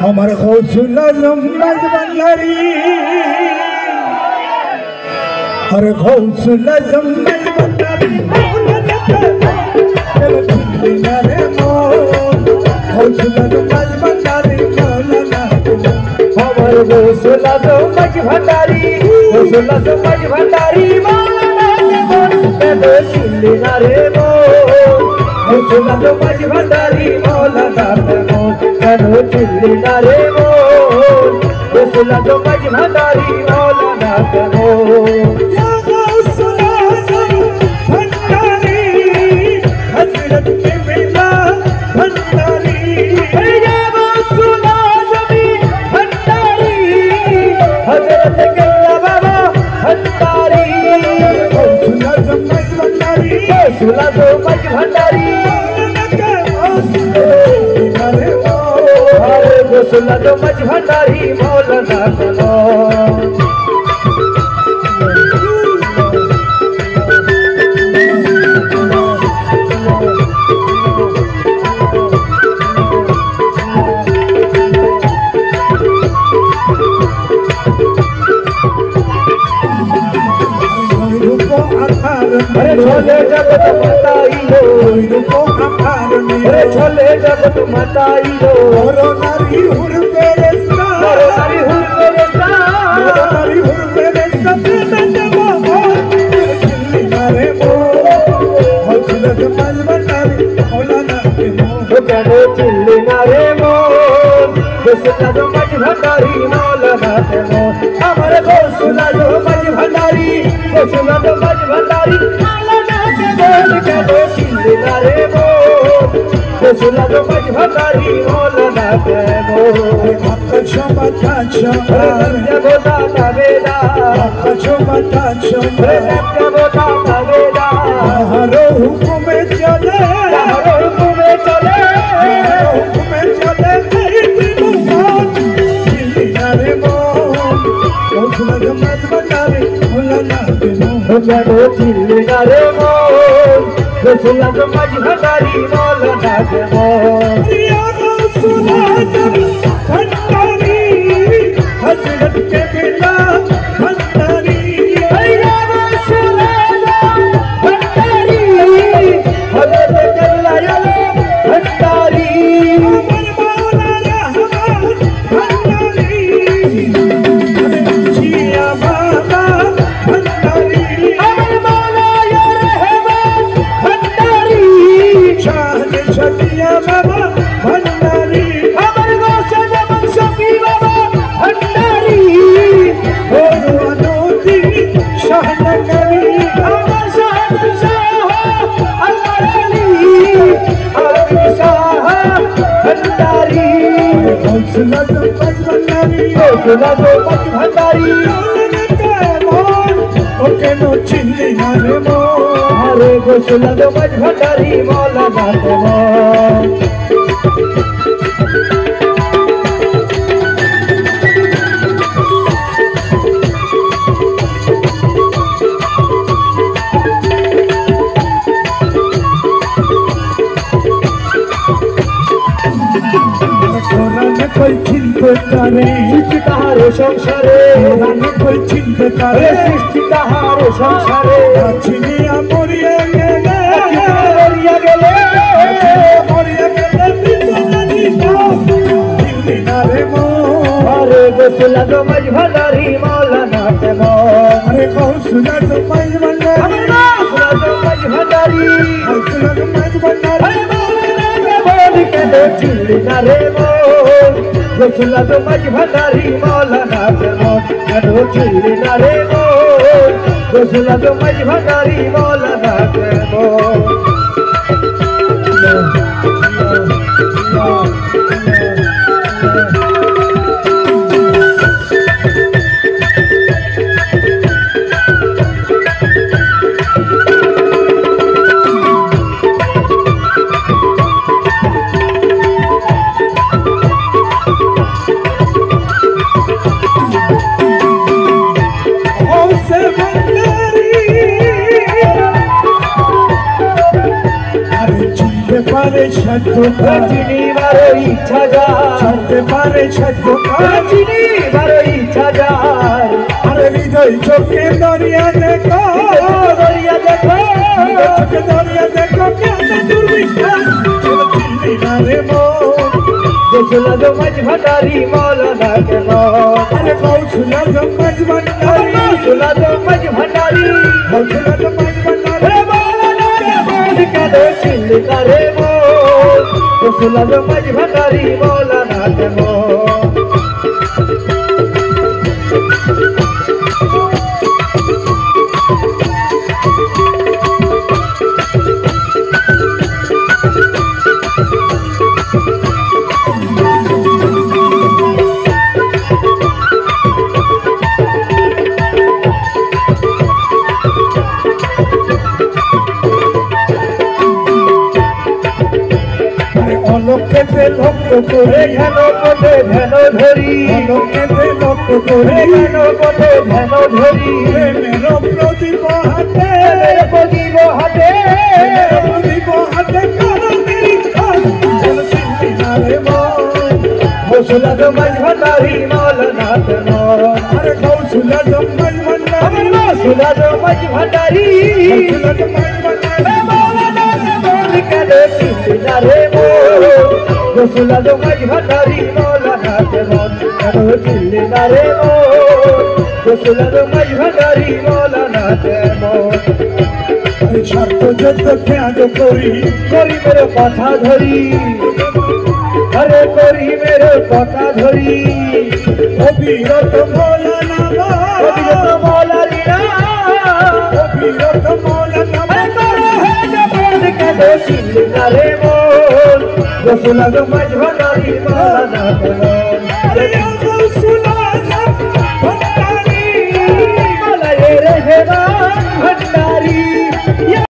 আমার গৌসুল আজম বান্দারি আর গৌসুল আজম বান্দারি গৌসুল আজম বান্দারি আমার গৌসুল আজম ভান্ডারি গৌসুল আজম ভান্ডারি কেন চিনলি না রে মন গৌসুল আজম ভান্ডারি মৌলানা কেন চিনলি না রে মন গৌসুল আজম ভান্ডারি মৌলানা কেন ভান্ডারি গৌসুল আজম ভান্ডারি মৌলানা কেন छोले जगत मताइलो छोले जगत मताइलो नारी हुर पेरेस्ता नारी हुर पेरेस्ता नारी हुर पेरेस्ता रे मो गौसुल आजम बांदारी मौलाना के मो কেন চিনলি না রে মন গৌসুল আজম ভান্ডারি মৌলানা কেন আমার গৌসুল আজম ভান্ডারি গৌসুল আজম ভান্ডারি মৌলানা কেন চিনলি না রে মন গৌসুল আজম ভান্ডারি মৌলানা কেন দেবতা কাবেদা দেবতা কাবেদা हरो हुकुमे चले হুকুমে চলে हुकुमे चले रे मो गौसुल आजम बांदारी मौलाना के मो কেন চিনলি না রে মন গৌসুল আজম ভান্ডারি মৌলানা কেন या गौसुल आजम बांदारी हजरत के बिना बांदारी गौसुल आजम भांडारी ओके नो चिल्ली नारे मो हरे गौसुल आजम भांडारी मौलाना केन कोई चिंता करे सृष्टि ताहारे संसारे कोई चिंता करे सृष्टि ताहारे संसारे चिनिया मोरिया गेले मरिया गेले मोरिया गेले दिल्ली नारे मो हरे गौसुल आजम भांडारी मौलाना केन अरे गौसुल आजम बांदारी गौसुल आजम भांडारी गौसुल आजम बांदारी কেন চিনলি না রে মন গৌসুল আজম ভান্ডারি মৌলানা কেন কেন চিনলি না রে মন গৌসুল আজম ভান্ডারি মৌলানা কেন পারে সাধ্য চিনিবার ইচ্ছা যা ছাড়তে হতে পারে সাধ্য কার চিনি বারো ইচ্ছা যায় আরে হৃদয় চোখে দরিয়া দেখো দরিয়া দেখো হৃদয় চোখে দরিয়া দেখো কেন দুর্বিশ্বাস চিনলি না রে মন গোসল মাঝ ভান্ডারি মৌলানা কেন আরে কৌশলা জমাজ ভান্ডারি গোসল মাঝ ভান্ডারি কৌশলা জমাজ ভান্ডারি মৌলানা কেন চিনলি না রে মন গোসল মাঝ ভান্ডারি মৌলানা কেন অলক্ষেতে লক্ষ্য করে ধ্যান পথে ধ্যান ধরি অলক্ষেতে লক্ষ্য করে ধ্যান পথে ধ্যান ধরি প্রেমের প্রদীপ হাতে প্রদীপ হাতে প্রদীপ হাতে চিনলি না রে মন গোসল মাঝ ভান্ডারি মৌলানা কেন আরে কৌশলা জমাজ ভান্ডারি গোসল মাঝ ভান্ডারি কৌশলা জমাজ ভান্ডারি মৌলানা কেন চিনলি না রে মন গোসল মাঝ ভান্ডারি মৌলানা কেন কেন চিনলি না রে মন গোসল মাঝ ভান্ডারি মৌলানা কেন আরে স্বার্থ যত ত্যাগ করি করি মেরে কথা ধরি আরে করি মেরে কথা ধরি অবিরত মৌলানা অবিরত মৌলানি না অবিরত মৌলানা কেন চিনলি না রে মন গোসল মাঝ ভান্ডারি মৌলানা কেন